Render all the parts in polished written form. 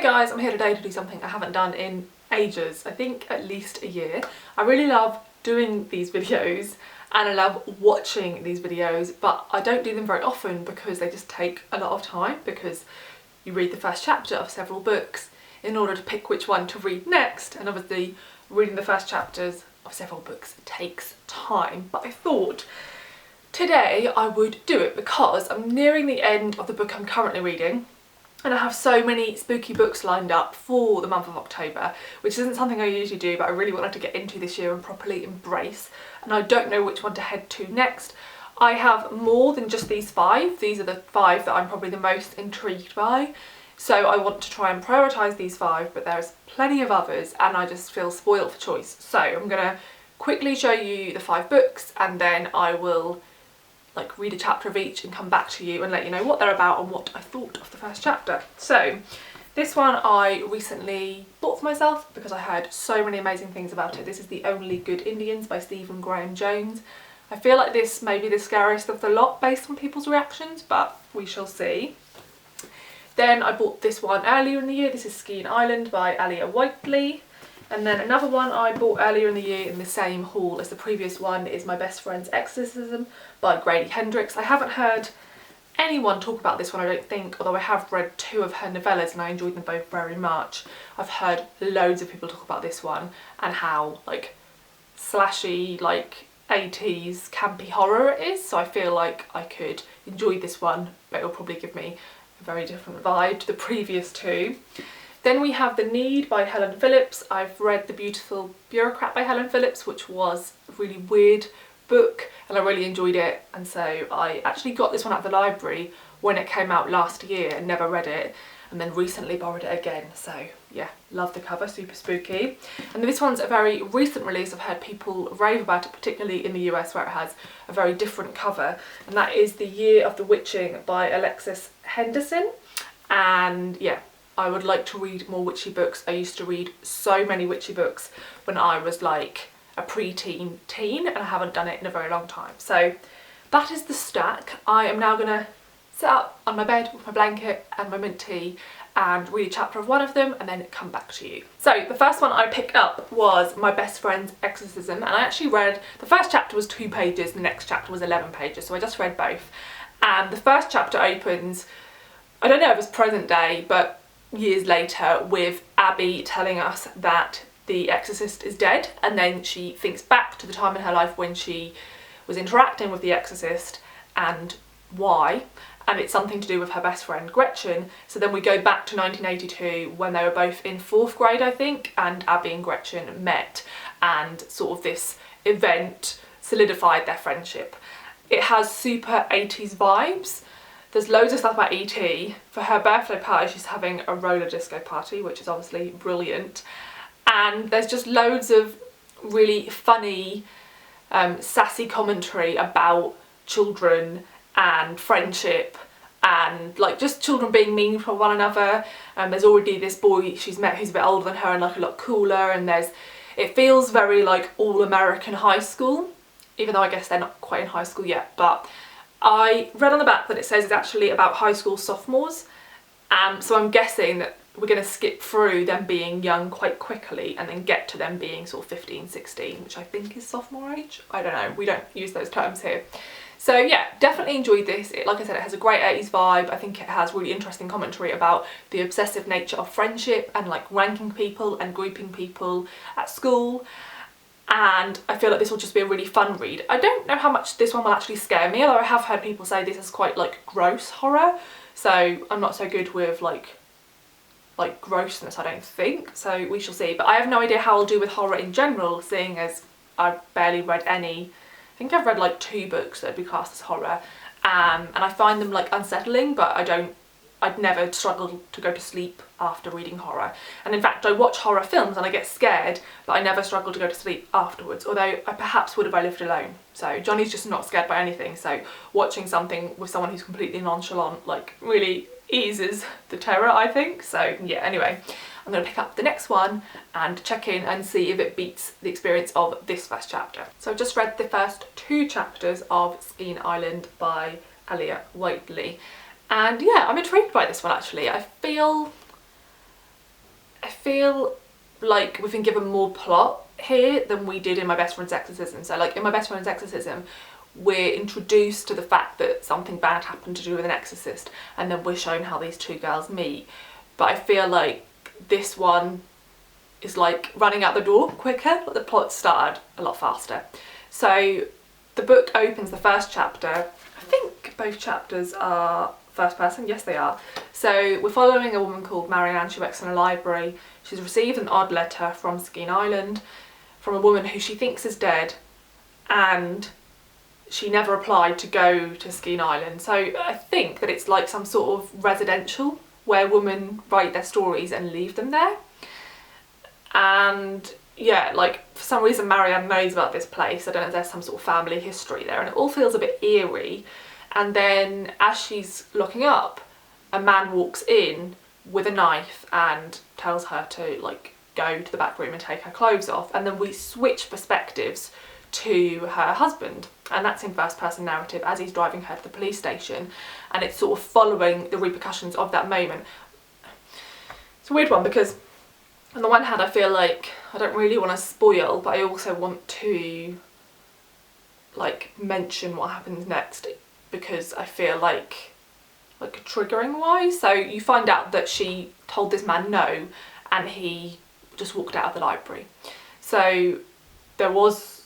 guys, I'm here today to do something I haven't done in ages, I think at least a year. I really love doing these videos and I love watching these videos, but I don't do them very often because they just take a lot of time, because you read the first chapter of several books in order to pick which one to read next, and obviously reading the first chapters of several books takes time. But I thought today I would do it because I'm nearing the end of the book I'm currently reading, and I have so many spooky books lined up for the month of October, which isn't something I usually do, but I really wanted to get into this year and properly embrace, and I don't know which one to head to next. I have more than just these 5. These are the 5 that I'm probably the most intrigued by, so I want to try and prioritise these 5, but there's plenty of others and I just feel spoiled for choice. So I'm going to quickly show you the 5 books, and then I will read a chapter of each and come back to you and let you know what they're about and what I thought of the first chapter. So this one I recently bought for myself because I heard so many amazing things about it. This is The Only Good Indians by Stephen Graham Jones. I feel like this may be the scariest of the lot based on people's reactions, but we shall see. Then I bought this one earlier in the year. This is Skein by Aliya Whiteley. And then another one I bought earlier in the year in the same haul as the previous one is My Best Friend's Exorcism by Grady, Hendrix. I haven't heard anyone talk about this one, I don't think, although I have read 2 of her novellas and I enjoyed them both very much. I've heard loads of people talk about this one and how slashy, 80s campy horror it is, so I feel like I could enjoy this one, but it'll probably give me a very different vibe to the previous 2. Then we have The Need by Helen Phillips. I've read The Beautiful Bureaucrat by Helen Phillips, which was a really weird book and I really enjoyed it, and so I actually got this one at the library when it came out last year and never read it, and then recently borrowed it again. So yeah, love the cover, super spooky. And this one's a very recent release. I've heard people rave about it, particularly in the US where it has a very different cover, and that is The Year of the Witching by Alexis Henderson. And yeah, I would like to read more witchy books. I used to read so many witchy books when I was a pre-teen teen, and I haven't done it in a very long time. So that is the stack. I am now gonna sit up on my bed with my blanket and my mint tea and read a chapter of one of them and then come back to you. So the first one I picked up was My Best Friend's Exorcism, and I actually read, the first chapter was 2 pages, the next chapter was 11 pages, so I just read both. And the first chapter opens, I don't know if it's present day, but years later, with Abby telling us that the exorcist is dead, and then she thinks back to the time in her life when she was interacting with the exorcist and why, and it's something to do with her best friend Gretchen. So then we go back to 1982 when they were both in 4th grade, I think, and Abby and Gretchen met, and sort of this event solidified their friendship. It has super 80s vibes. There's loads of stuff about E.T. For her birthday party, she's having a roller disco party, which is obviously brilliant. And there's just loads of really funny, sassy commentary about children and friendship and just children being mean for one another. There's already this boy she's met who's a bit older than her and a lot cooler, and it feels very all American high school, even though I guess they're not quite in high school yet. But I read on the back that it says it's actually about high school sophomores, so I'm guessing that we're going to skip through them being young quite quickly and then get to them being sort of 15, 16, which I think is sophomore age. I don't know, we don't use those terms here. So yeah, definitely enjoyed this. Like I said, it has a great 80s vibe. I think it has really interesting commentary about the obsessive nature of friendship and ranking people and grouping people at school. And I feel like this will just be a really fun read. I don't know how much this one will actually scare me, although I have heard people say this is quite gross horror, so I'm not so good with grossness, I don't think, so we shall see. But I have no idea how I'll do with horror in general, seeing as I've barely read any. I think I've read 2 books that would be classed as horror, and I find them unsettling, but I'd never struggle to go to sleep after reading horror. And in fact, I watch horror films and I get scared, but I never struggle to go to sleep afterwards, although I perhaps would if I lived alone. So Johnny's just not scared by anything, so watching something with someone who's completely nonchalant really eases the terror, I think. So yeah, anyway, I'm going to pick up the next one and check in and see if it beats the experience of this first chapter. So I've just read the first 2 chapters of Skein by Aliya Whiteley, and yeah, I'm intrigued by this one actually. I feel feel like we've been given more plot here than we did in My Best Friend's Exorcism. So like in My Best Friend's Exorcism, we're introduced to the fact that something bad happened to do with an exorcist, and then we're shown how these two girls meet. But I feel like this one is like running out the door quicker, but the plot started a lot faster. So the book opens, the first chapter, I think both chapters are first person, yes they are. So we're following a woman called Marianne. She works in a library. She's received an odd letter from Skein Island from a woman who she thinks is dead, and she never applied to go to Skein Island. So I think that it's like some sort of residential where women write their stories and leave them there. And yeah, like for some reason Marianne knows about this place. I don't know if there's some sort of family history there, and it all feels a bit eerie. And then as she's looking up, a man walks in with a knife and tells her to like go to the back room and take her clothes off. And then we switch perspectives to her husband, and that's in first person narrative as he's driving her to the police station, and it's sort of following the repercussions of that moment. It's a weird one because on the one hand I feel like I don't really want to spoil, but I also want to like mention what happens next because I feel like triggering wise. So you find out that she told this man no, and he just walked out of the library. So there was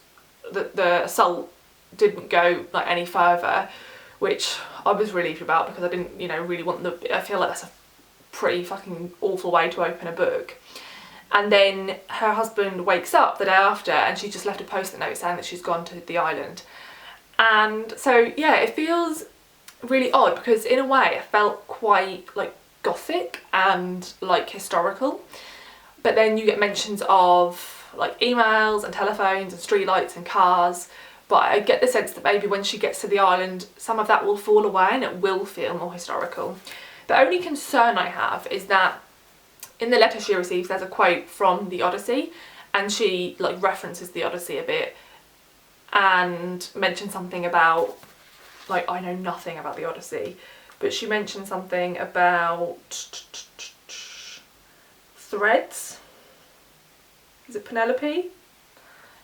the assault didn't go like any further, which I was relieved about because I didn't, you know, really want I feel like that's a pretty fucking awful way to open a book. And then her husband wakes up the day after, and she just left a post-it note saying that she's gone to the island. And so yeah, it feels really odd because in a way I felt quite like gothic and like historical, but then you get mentions of like emails and telephones and streetlights and cars, but I get the sense that maybe when she gets to the island some of that will fall away and it will feel more historical. The only concern I have is that in the letter she receives there's a quote from the Odyssey, and she like references the Odyssey a bit and mentions something about like, I know nothing about the Odyssey, but she mentioned something about threads. Is it Penelope?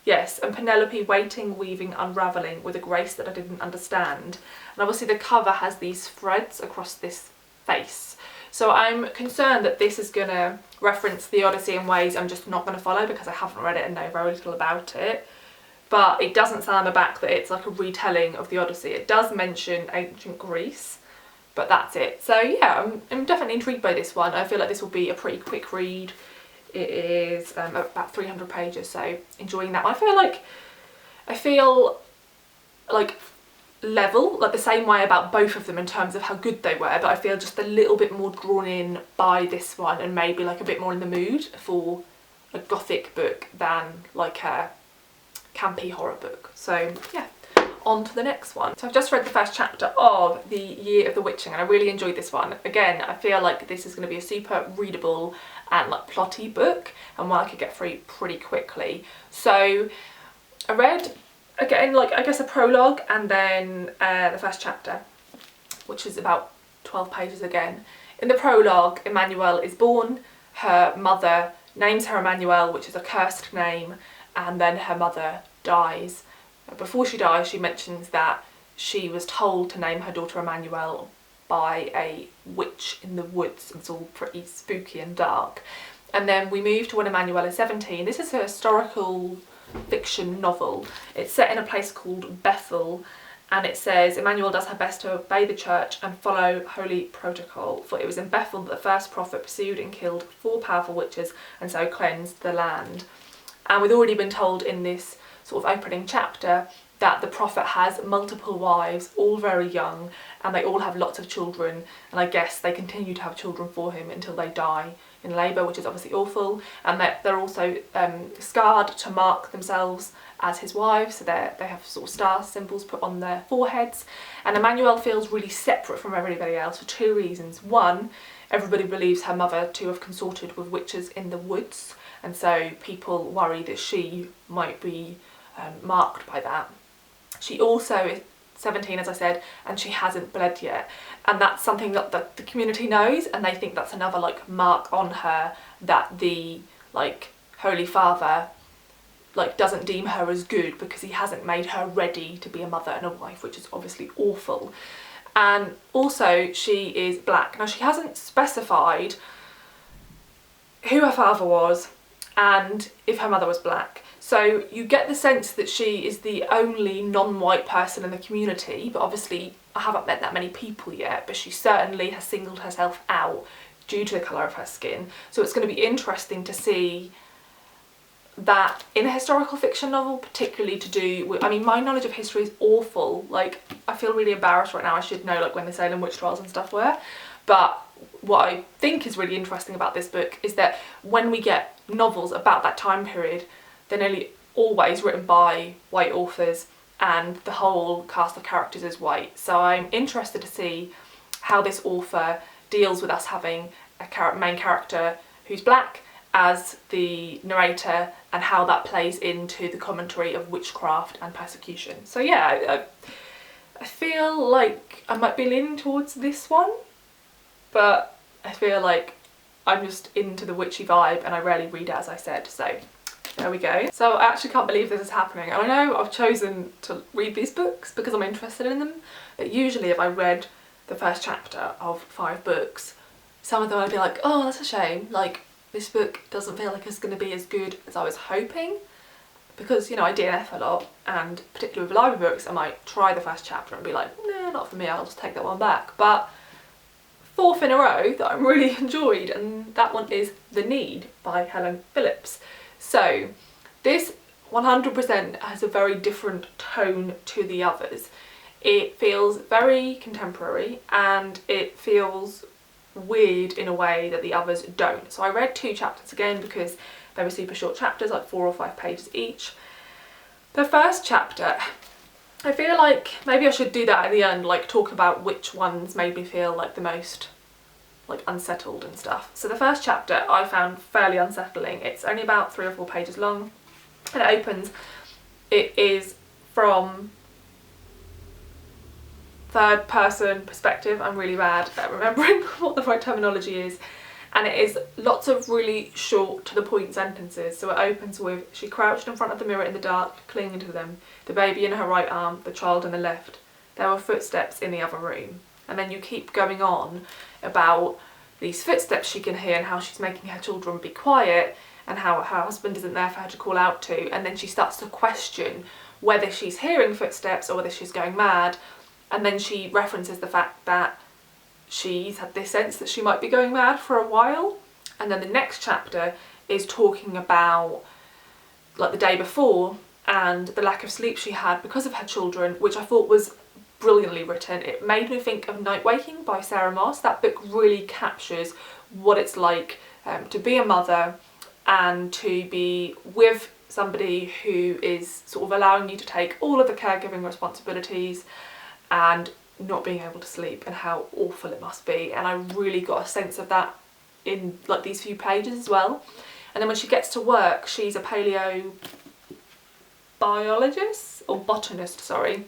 Yes, and Penelope waiting, weaving, unravelling with a grace that I didn't understand. And obviously the cover has these threads across this face. So I'm concerned that this is going to reference the Odyssey in ways I'm just not going to follow because I haven't read it and know very little about it. But it doesn't say on the back that it's like a retelling of the Odyssey. It does mention ancient Greece, but that's it. So yeah, I'm definitely intrigued by this one. I feel like this will be a pretty quick read. It is about 300 pages, so enjoying that one. I feel like level, like the same way about both of them in terms of how good they were, but I feel just a little bit more drawn in by this one and maybe like a bit more in the mood for a gothic book than like a campy horror book. So yeah, on to the next one. So I've just read the first chapter of The Year of the Witching and I really enjoyed this one. Again, I feel like this is going to be a super readable and like plotty book and one I could get through pretty quickly. So I read again, like I guess a prologue and then the first chapter, which is about 12 pages again. In the prologue, Emmanuelle is born, her mother names her Emmanuelle, which is a cursed name, and then her mother dies. Before she dies, she mentions that she was told to name her daughter Emmanuelle by a witch in the woods. It's all pretty spooky and dark. And then we move to when Emmanuelle is 17. This is a historical fiction novel. It's set in a place called Bethel, and it says Emmanuelle does her best to obey the church and follow holy protocol, for it was in Bethel that the first prophet pursued and killed 4 powerful witches and so cleansed the land. And we've already been told in this sort of opening chapter that the prophet has multiple wives, all very young, and they all have lots of children, and I guess they continue to have children for him until they die in labour, which is obviously awful, and that they're also scarred to mark themselves as his wives, so they have sort of star symbols put on their foreheads. And Emmanuelle feels really separate from everybody else for 2 reasons. One, everybody believes her mother to have consorted with witches in the woods, and so people worry that she might be marked by that. She also 17, as I said, and she hasn't bled yet. And that's something that the community knows, and they think that's another like mark on her that the like Holy Father like doesn't deem her as good because he hasn't made her ready to be a mother and a wife, which is obviously awful. And also she is black. Now she hasn't specified who her father was and if her mother was black. So you get the sense that she is the only non-white person in the community, but obviously I haven't met that many people yet, but she certainly has singled herself out due to the colour of her skin. So it's going to be interesting to see that in a historical fiction novel, particularly to do with, I mean, my knowledge of history is awful. Like, I feel really embarrassed right now. I should know like when the Salem witch trials and stuff were. But what I think is really interesting about this book is that when we get novels about that time period, they're nearly always written by white authors and the whole cast of characters is white. So I'm interested to see how this author deals with us having a main character who's black as the narrator and how that plays into the commentary of witchcraft and persecution. So yeah, I feel like I might be leaning towards this one, but I feel like I'm just into the witchy vibe and I rarely read it, as I said, so there we go. So I actually can't believe this is happening. I know I've chosen to read these books because I'm interested in them, but usually if I read the first chapter of 5 books, some of them I'd be like, oh, that's a shame, like this book doesn't feel like it's going to be as good as I was hoping, because, you know, I DNF a lot, and particularly with library books I might try the first chapter and be like, nah, not for me, I'll just take that one back. But 4th in a row that I really enjoyed, and that one is The Need by Helen Phillips. So this 100% has a very different tone to the others. It feels very contemporary and it feels weird in a way that the others don't. So I read 2 chapters again because they were super short chapters, like 4 or 5 pages each. The first chapter, I feel like maybe I should do that at the end, like talk about which ones made me feel like the most like unsettled and stuff. So the first chapter I found fairly unsettling. It's only about 3 or 4 pages long and it opens, it is from 3rd person perspective. I'm really bad at remembering what the right terminology is, and it is lots of really short to the point sentences. So it opens with, she crouched in front of the mirror in the dark, clinging to them, the baby in her right arm, the child in the left. There were footsteps in the other room. And then you keep going on about these footsteps she can hear and how she's making her children be quiet and how her husband isn't there for her to call out to. And then she starts to question whether she's hearing footsteps or whether she's going mad. And then she references the fact that she's had this sense that she might be going mad for a while. And then the next chapter is talking about like the day before and the lack of sleep she had because of her children, which I thought was brilliantly written. It made me think of Night Waking by Sarah Moss. That book really captures what it's like to be a mother and to be with somebody who is sort of allowing you to take all of the caregiving responsibilities and not being able to sleep, and how awful it must be. And I really got a sense of that in like these few pages as well. And then when she gets to work, she's a paleobiologist or botanist, sorry,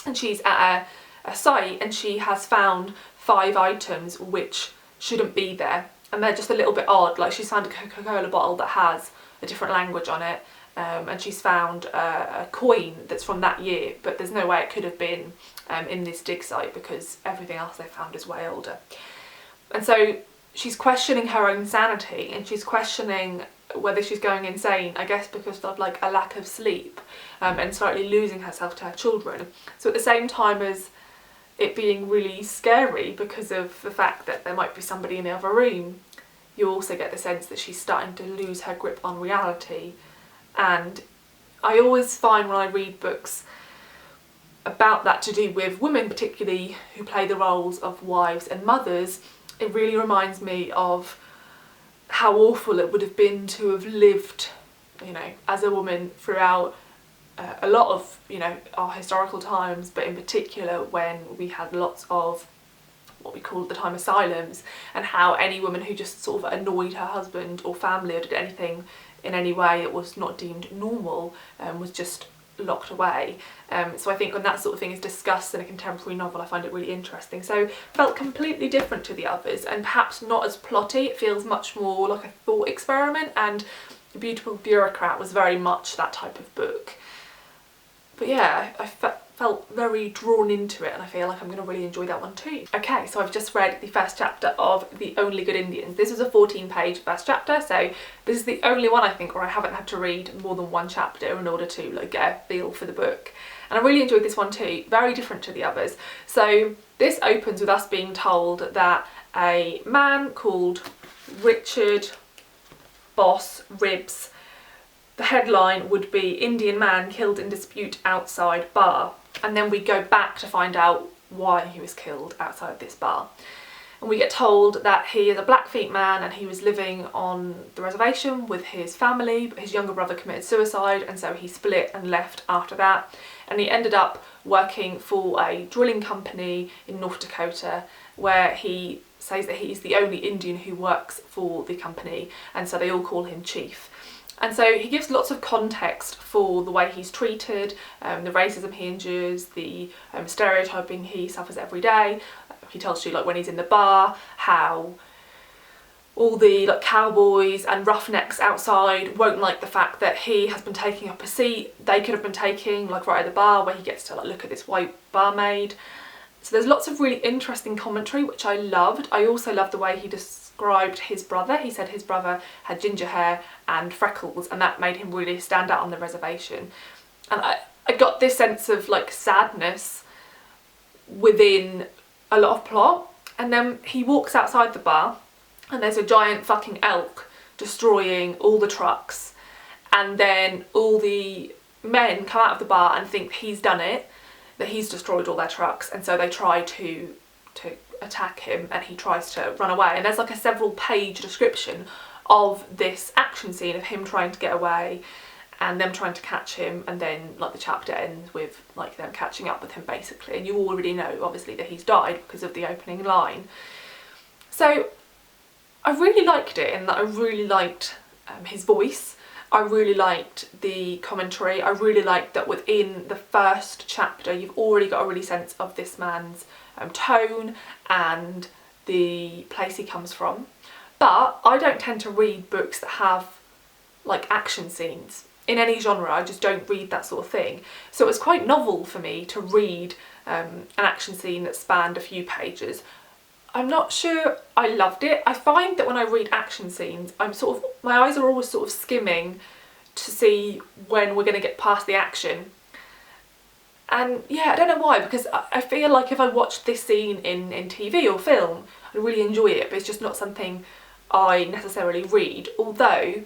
and she's at a site and she has found 5 items which shouldn't be there, and they're just a little bit odd. Like she's found a Coca-Cola bottle that has a different language on it, and she's found a coin that's from that year, but there's no way it could have been in this dig site because everything else they found is way older. And so she's questioning her own sanity, and she's questioning whether she's going insane, I guess because of like a lack of sleep, and slightly losing herself to her children. So at the same time as it being really scary because of the fact that there might be somebody in the other room, you also get the sense that she's starting to lose her grip on reality. And I always find when I read books about that to do with women particularly who play the roles of wives and mothers, it really reminds me of how awful it would have been to have lived, you know, as a woman throughout a lot of, you know, our historical times, but in particular when we had lots of what we call at the time asylums, and how any woman who just sort of annoyed her husband or family or did anything in any way that was not deemed normal was just locked away. So I think when that sort of thing is discussed in a contemporary novel, I find it really interesting. So felt completely different to the others, and perhaps not as plotty. It feels much more like a thought experiment, and The Beautiful Bureaucrat was very much that type of book. But yeah, I felt very drawn into it, and I feel like I'm going to really enjoy that one too. Okay, so I've just read the first chapter of The Only Good Indians. This was a 14-page first chapter, so this is the only one I think where I haven't had to read more than one chapter in order to like get a feel for the book. And I really enjoyed this one too, very different to the others. So this opens with us being told that a man called Richard Boss Ribs, the headline would be Indian man killed in dispute outside bar. And then we go back to find out why he was killed outside this bar. And we get told that he is a Blackfeet man and he was living on the reservation with his family, but his younger brother committed suicide, and so he split and left after that. And he ended up working for a drilling company in North Dakota, where he says that he's the only Indian who works for the company, and so they all call him Chief. And so he gives lots of context for the way he's treated, the racism he endures, the stereotyping he suffers every day. He tells you like when he's in the bar, how all the like cowboys and roughnecks outside won't like the fact that he has been taking up a seat they could have been taking, like right at the bar, where he gets to like look at this white barmaid. So there's lots of really interesting commentary, which I loved. I also loved the way he described his brother. He said his brother had ginger hair and freckles, and that made him really stand out on the reservation. And I got this sense of like sadness within a lot of plot. And then he walks outside the bar and there's a giant fucking elk destroying all the trucks, and then all the men come out of the bar and think he's done it, that he's destroyed all their trucks, and so they try to attack him, and he tries to run away. And there's like a several page description of this action scene of him trying to get away and them trying to catch him, and then like the chapter ends with like them catching up with him basically, and you already know obviously that he's died because of the opening line. So I really liked it, and I really liked his voice. I really liked the commentary. I really liked that within the first chapter you've already got a really sense of this man's tone and the place he comes from. But I don't tend to read books that have like action scenes in any genre. I just don't read that sort of thing. So it was quite novel for me to read an action scene that spanned a few pages. I'm not sure I loved it. I find that when I read action scenes, my eyes are always sort of skimming to see when we're going to get past the action. And yeah, I don't know why, because I feel like if I watched this scene in TV or film, I'd really enjoy it, but it's just not something I necessarily read. Although,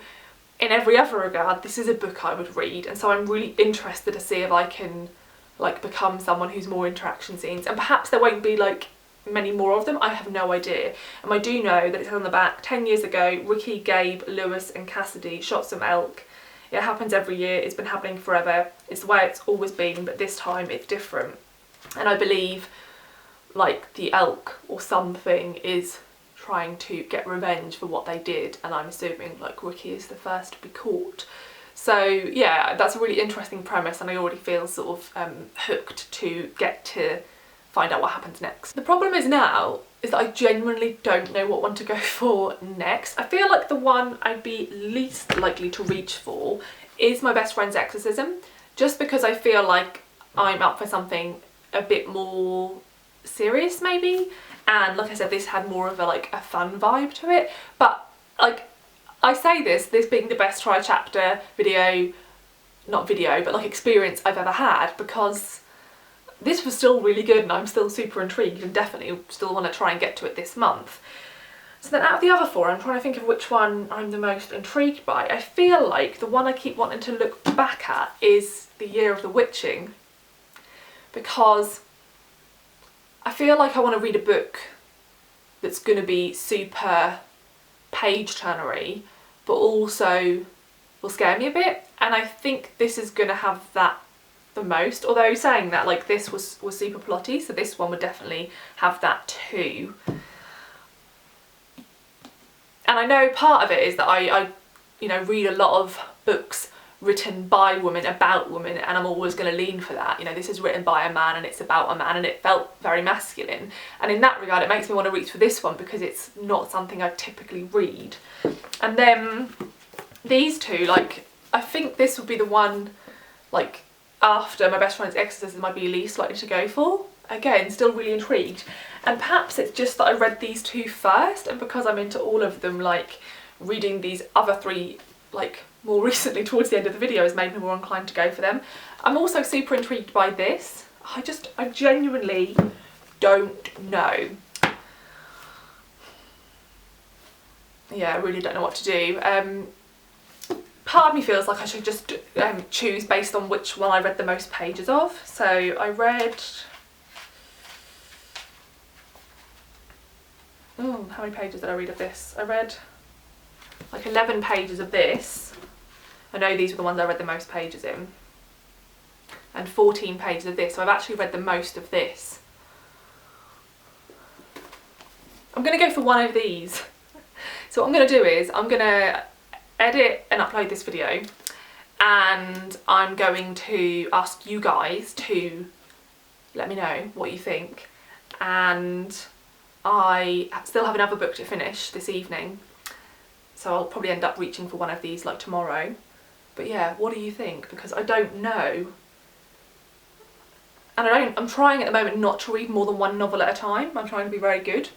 in every other regard, this is a book I would read, and so I'm really interested to see if I can like become someone who's more into action scenes. And perhaps there won't be like many more of them, I have no idea. And I do know that it says on the back, 10 years ago, Ricky, Gabe, Lewis and Cassidy shot some elk. It happens every year, it's been happening forever, it's the way it's always been, but this time it's different. And I believe like the elk or something is trying to get revenge for what they did, and I'm assuming like Ricky is the first to be caught. So yeah, that's a really interesting premise, and I already feel sort of hooked to get to find out what happens next. The problem is now is that I genuinely don't know what one to go for next. I feel like the one I'd be least likely to reach for is my best friend's Exorcism, just because I feel like I'm up for something a bit more serious maybe, and like I said, this had more of a fun vibe to it. But like I say this being the best try chapter experience I've ever had, because this was still really good and I'm still super intrigued and definitely still want to try and get to it this month. So then out of the other four, I'm trying to think of which one I'm the most intrigued by. I feel like the one I keep wanting to look back at is The Year of the Witching, because I feel like I want to read a book that's going to be super page turnery but also will scare me a bit, and I think this is going to have that the most. Although saying that, like, this was super plotty, so this one would definitely have that too. And I know part of it is that I you know, read a lot of books written by women, about women, and I'm always going to lean for that. You know, this is written by a man and it's about a man, and it felt very masculine, and in that regard it makes me want to reach for this one because it's not something I typically read. And then these two, like, I think this would be the one, like, after My Best Friend's Exorcism I'd be least likely to go for. Again, still really intrigued, and perhaps it's just that I read these two first, and because I'm into all of them, like, reading these other three, like, more recently towards the end of the video has made me more inclined to go for them. I'm also super intrigued by this. I genuinely don't know. Yeah, I really don't know what to do. Part of me feels like I should just choose based on which one I read the most pages of. So I read... how many pages did I read of this? I read like 11 pages of this. I know these were the ones I read the most pages in. And 14 pages of this, so I've actually read the most of this. I'm going to go for one of these. So what I'm going to do is, I'm going to edit and upload this video, and I'm going to ask you guys to let me know what you think. And I still have another book to finish this evening, so I'll probably end up reaching for one of these like tomorrow. But yeah, what do you think? Because I don't know. And I'm trying at the moment not to read more than one novel at a time. I'm trying to be very good,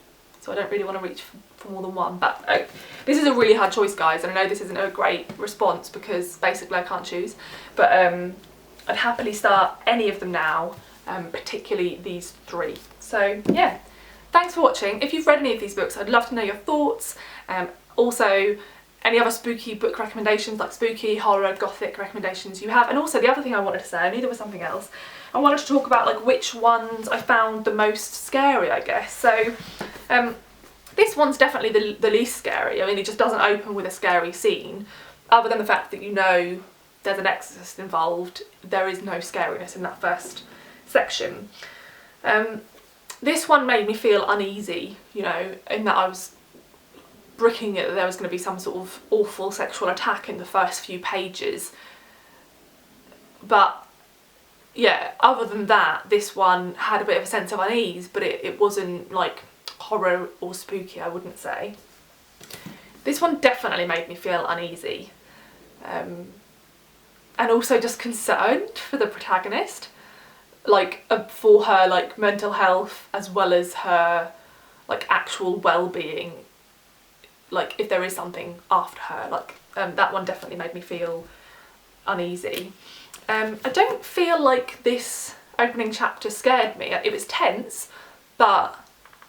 so I don't really want to reach for more than one. But this is a really hard choice, guys, and I know this isn't a great response because basically I can't choose. But I'd happily start any of them now, particularly these three. So yeah, thanks for watching. If you've read any of these books, I'd love to know your thoughts. Also, any other spooky book recommendations, like spooky, horror, gothic recommendations you have. And also the other thing I wanted to say, I knew there was something else. I wanted to talk about like which ones I found the most scary, I guess. So this one's definitely the least scary. I mean, it just doesn't open with a scary scene. Other than the fact that you know there's an exorcist involved, there is no scariness in that first section. This one made me feel uneasy, you know, in that I was bricking it that there was going to be some sort of awful sexual attack in the first few pages. But yeah, other than that, this one had a bit of a sense of unease, but it wasn't like horror or spooky, I wouldn't say. This one definitely made me feel uneasy. And also just concerned for the protagonist, like for her like mental health as well as her like actual well-being, like if there is something after her, like that one definitely made me feel uneasy. I don't feel like this opening chapter scared me. It was tense, but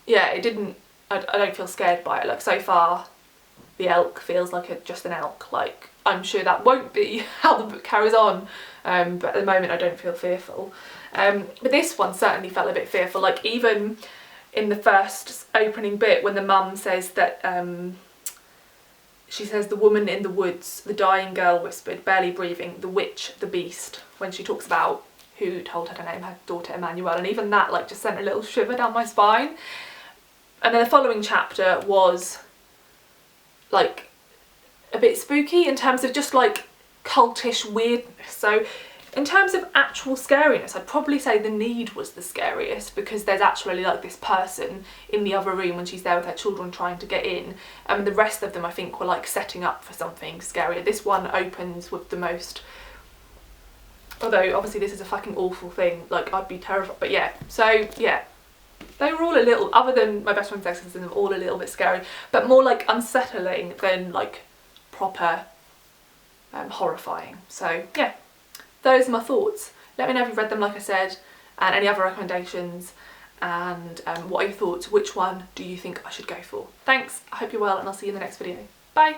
yeah, it didn't, I don't feel scared by it. Like so far the elk feels like just an elk. Like I'm sure that won't be how the book carries on, but at the moment I don't feel fearful. But this one certainly felt a bit fearful, like even in the first opening bit when the mum says that she says, "The woman in the woods, the dying girl whispered, barely breathing, the witch, the beast," when she talks about who told her to name her daughter Emmanuelle, and even that like just sent a little shiver down my spine. And then the following chapter was like a bit spooky in terms of just like cultish weirdness. So in terms of actual scariness, I'd probably say The Need was the scariest, because there's actually like this person in the other room when she's there with her children trying to get in, and the rest of them I think were like setting up for something scarier. This one opens with the most, although obviously this is a fucking awful thing, like I'd be terrified, but yeah, so yeah, they were all a little, other than My Best Friend's Exorcism, all a little bit scary, but more like unsettling than like proper horrifying. So yeah, those are my thoughts. Let me know if you've read them, like I said, and any other recommendations, and what are your thoughts? Which one do you think I should go for? Thanks, I hope you're well, and I'll see you in the next video. Bye!